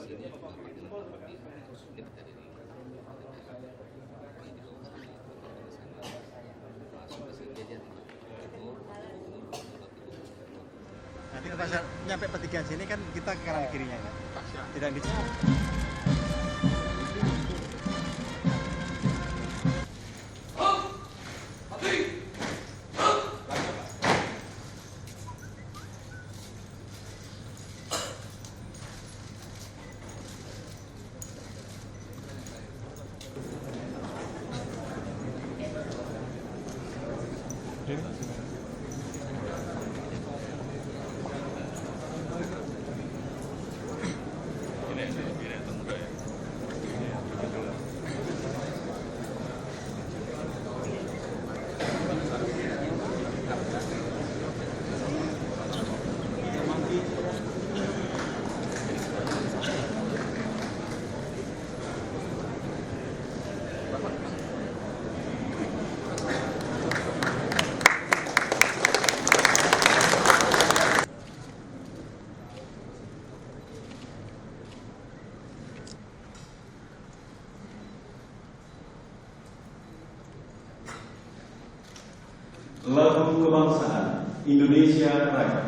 Nanti pas nyampe petikan sini kan kita ke kanan kirinya kan? Tidak di Lagu Kebangsaan Indonesia Raya.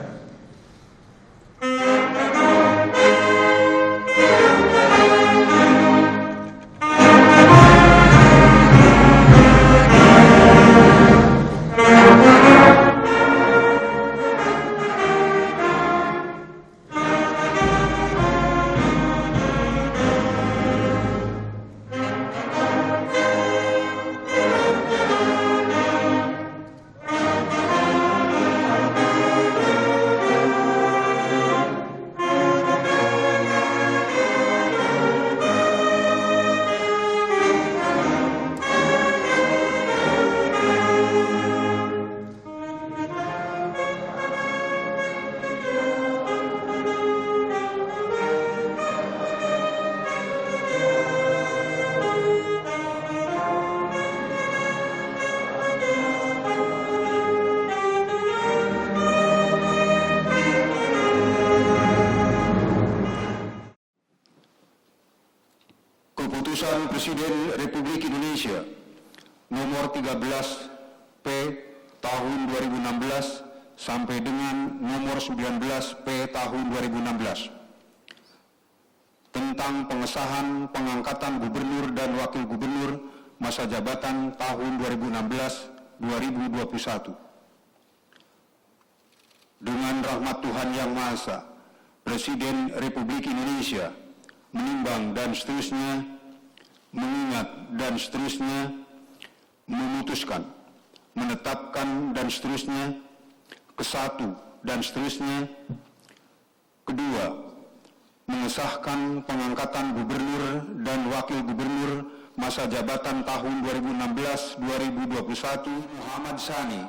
Keputusan Presiden Republik Indonesia nomor 13 P tahun 2016 sampai dengan nomor 19 P tahun 2016 tentang pengesahan pengangkatan gubernur dan wakil gubernur masa jabatan tahun 2016-2021. Dengan rahmat Tuhan Yang Maha Esa, Presiden Republik Indonesia menimbang dan seterusnya, mengingat dan seterusnya, memutuskan, menetapkan dan seterusnya, kesatu dan seterusnya, kedua, mengesahkan pengangkatan gubernur dan wakil gubernur masa jabatan tahun 2016-2021 Muhammad Sani,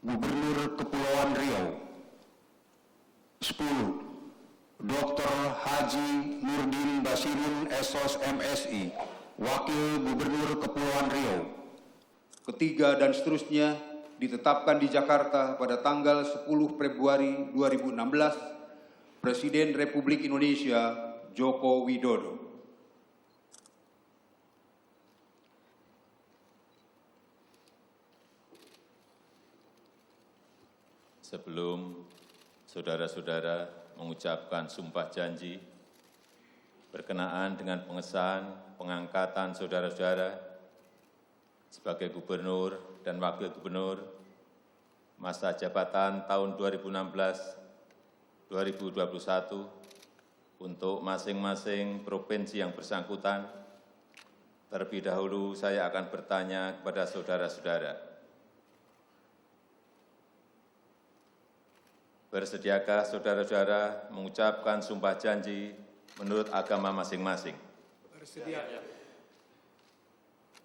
Gubernur Kepulauan Riau. 10. Dr. Haji Nurdin Basirun SOS MSI, Wakil Gubernur Kepulauan Riau. Ketiga dan seterusnya ditetapkan di Jakarta pada tanggal 10 Februari 2016, Presiden Republik Indonesia Joko Widodo. Sebelum saudara-saudara mengucapkan sumpah janji berkenaan dengan pengesahan pengangkatan saudara-saudara sebagai gubernur dan wakil gubernur masa jabatan tahun 2016-2021 untuk masing-masing provinsi yang bersangkutan, terlebih dahulu saya akan bertanya kepada saudara-saudara. Bersediakah saudara-saudara mengucapkan sumpah janji menurut agama masing-masing? Bersedia.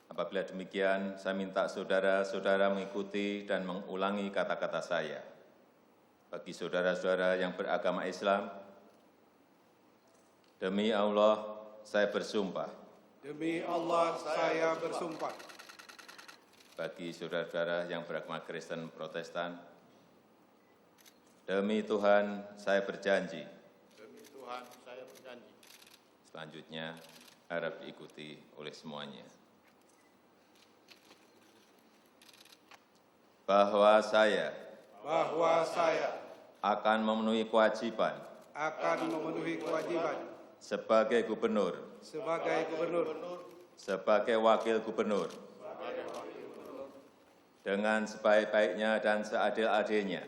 Apabila demikian, saya minta saudara-saudara mengikuti dan mengulangi kata-kata saya. Bagi saudara-saudara yang beragama Islam, demi Allah, saya bersumpah. Demi Allah, saya bersumpah. Bagi saudara-saudara yang beragama Kristen Protestan, demi Tuhan, saya berjanji. Demi Tuhan, saya berjanji. selanjutnya harap diikuti oleh semuanya. Bahwa saya akan memenuhi kewajiban sebagai gubernur, sebagai wakil gubernur, dengan sebaik-baiknya dan seadil-adilnya,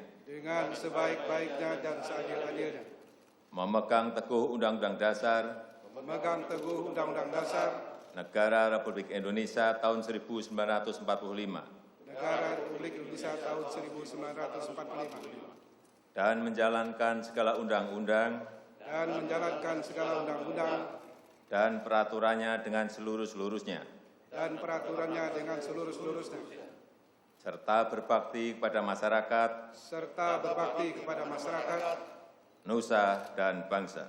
memegang teguh Undang-Undang Dasar Negara Republik Indonesia tahun 1945, dan menjalankan segala undang-undang dan peraturannya dengan seluruh-seluruhnya, serta berbakti kepada masyarakat, nusa dan bangsa.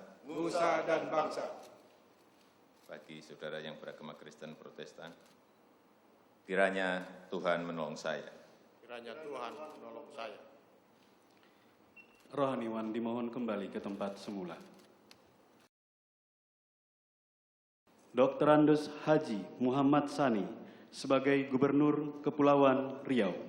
Bagi saudara yang beragama Kristen Protestan, kiranya Tuhan menolong saya. Rohaniwan dimohon kembali ke tempat semula. Dr. Andes Haji Muhammad Sani sebagai Gubernur Kepulauan Riau.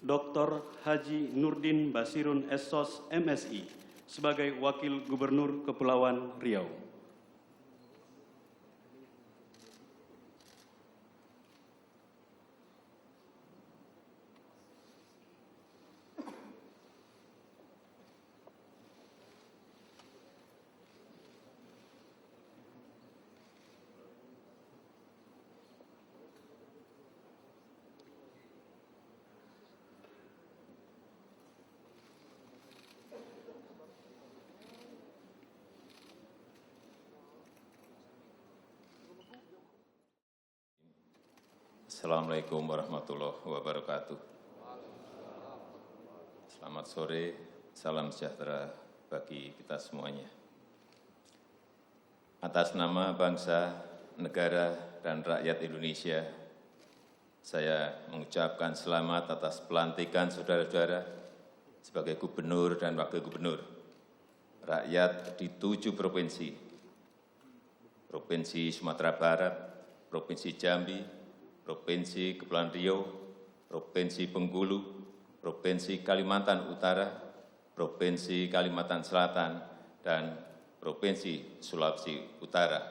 Dr. Haji Nurdin Basirun SSOS MSI sebagai Wakil Gubernur Kepulauan Riau. Assalamualaikum warahmatullahi wabarakatuh. Selamat sore, salam sejahtera bagi kita semuanya. Atas nama bangsa, negara, dan rakyat Indonesia, saya mengucapkan selamat atas pelantikan saudara-saudara sebagai gubernur dan wakil gubernur rakyat di 7 provinsi. Provinsi Sumatera Barat, Provinsi Jambi, Provinsi Kepulauan Riau, Provinsi Bengkulu, Provinsi Kalimantan Utara, Provinsi Kalimantan Selatan, dan Provinsi Sulawesi Utara.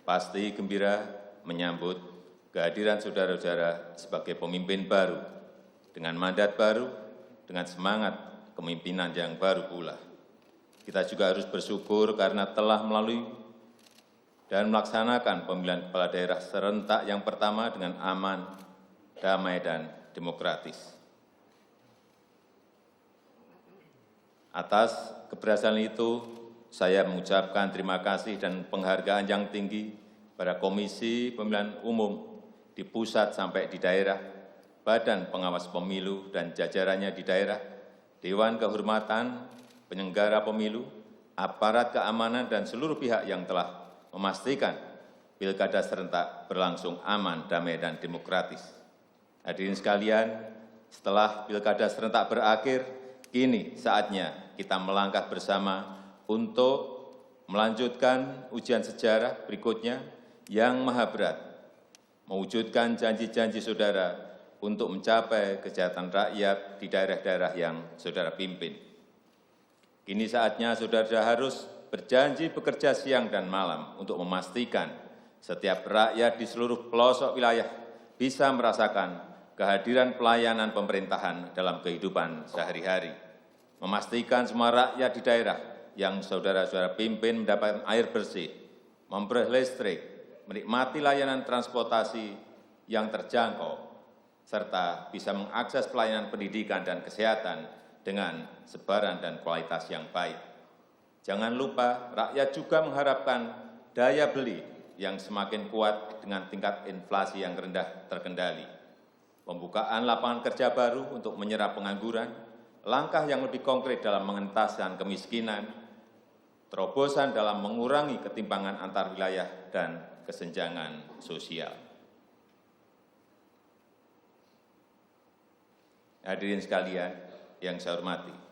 Pasti gembira menyambut kehadiran saudara-saudara sebagai pemimpin baru, dengan mandat baru, dengan semangat kepemimpinan yang baru pula. Kita juga harus bersyukur karena telah melalui dan melaksanakan pemilihan kepala daerah serentak yang pertama dengan aman, damai, dan demokratis. Atas keberhasilan itu, saya mengucapkan terima kasih dan penghargaan yang tinggi pada Komisi Pemilihan Umum di pusat sampai di daerah, Badan Pengawas Pemilu dan jajarannya di daerah, Dewan Kehormatan Penyelenggara Pemilu, aparat keamanan, dan seluruh pihak yang telah memastikan pilkada serentak berlangsung aman, damai, dan demokratis. Hadirin sekalian, setelah pilkada serentak berakhir, kini saatnya kita melangkah bersama untuk melanjutkan ujian sejarah berikutnya yang maha berat, mewujudkan janji-janji saudara untuk mencapai kesejahteraan rakyat di daerah-daerah yang saudara pimpin. Kini saatnya saudara harus berjanji bekerja siang dan malam untuk memastikan setiap rakyat di seluruh pelosok wilayah bisa merasakan kehadiran pelayanan pemerintahan dalam kehidupan sehari-hari. Memastikan semua rakyat di daerah yang saudara-saudara pimpin mendapatkan air bersih, memperoleh listrik, menikmati layanan transportasi yang terjangkau, serta bisa mengakses pelayanan pendidikan dan kesehatan dengan sebaran dan kualitas yang baik. Jangan lupa, rakyat juga mengharapkan daya beli yang semakin kuat dengan tingkat inflasi yang rendah terkendali. Pembukaan lapangan kerja baru untuk menyerap pengangguran, langkah yang lebih konkret dalam mengentaskan kemiskinan, terobosan dalam mengurangi ketimpangan antar wilayah dan kesenjangan sosial. Hadirin sekalian yang saya hormati,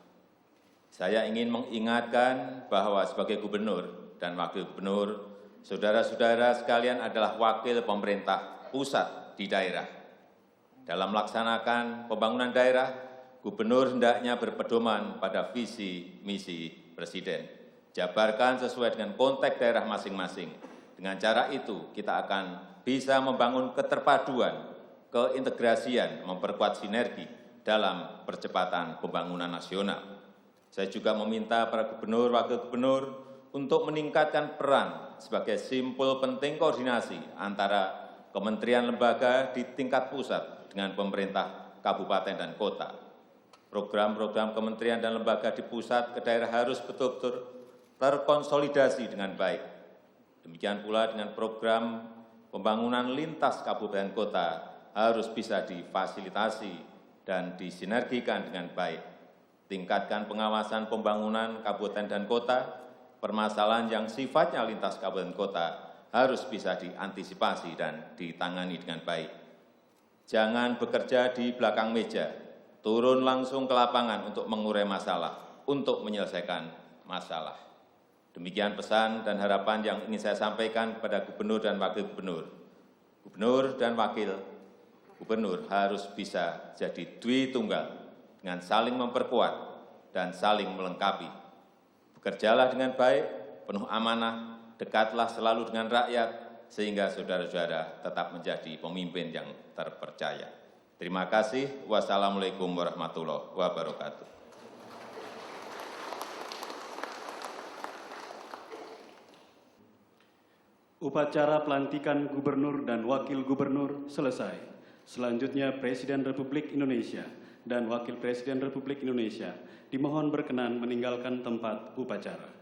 saya ingin mengingatkan bahwa sebagai gubernur dan wakil gubernur, saudara-saudara sekalian adalah wakil pemerintah pusat di daerah. Dalam melaksanakan pembangunan daerah, gubernur hendaknya berpedoman pada visi misi Presiden. Jabarkan sesuai dengan konteks daerah masing-masing. Dengan cara itu, kita akan bisa membangun keterpaduan, keintegrasian, memperkuat sinergi dalam percepatan pembangunan nasional. Saya juga meminta para gubernur, wakil gubernur untuk meningkatkan peran sebagai simpul penting koordinasi antara kementerian lembaga di tingkat pusat dengan pemerintah kabupaten dan kota. Program-program kementerian dan lembaga di pusat ke daerah harus betul-betul terkonsolidasi dengan baik. Demikian pula dengan program pembangunan lintas kabupaten kota harus bisa difasilitasi dan disinergikan dengan baik. Tingkatkan pengawasan pembangunan kabupaten dan kota, permasalahan yang sifatnya lintas kabupaten kota harus bisa diantisipasi dan ditangani dengan baik. Jangan bekerja di belakang meja, turun langsung ke lapangan untuk mengurai masalah, untuk menyelesaikan masalah. Demikian pesan dan harapan yang ingin saya sampaikan kepada gubernur dan wakil gubernur. Gubernur dan wakil gubernur harus bisa jadi dwi tunggal dengan saling memperkuat dan saling melengkapi. Bekerjalah dengan baik, penuh amanah, dekatlah selalu dengan rakyat, sehingga saudara-saudara tetap menjadi pemimpin yang terpercaya. Terima kasih. Wassalamualaikum warahmatullahi wabarakatuh. Upacara pelantikan gubernur dan wakil gubernur selesai. Selanjutnya Presiden Republik Indonesia dan Wakil Presiden Republik Indonesia dimohon berkenan meninggalkan tempat upacara.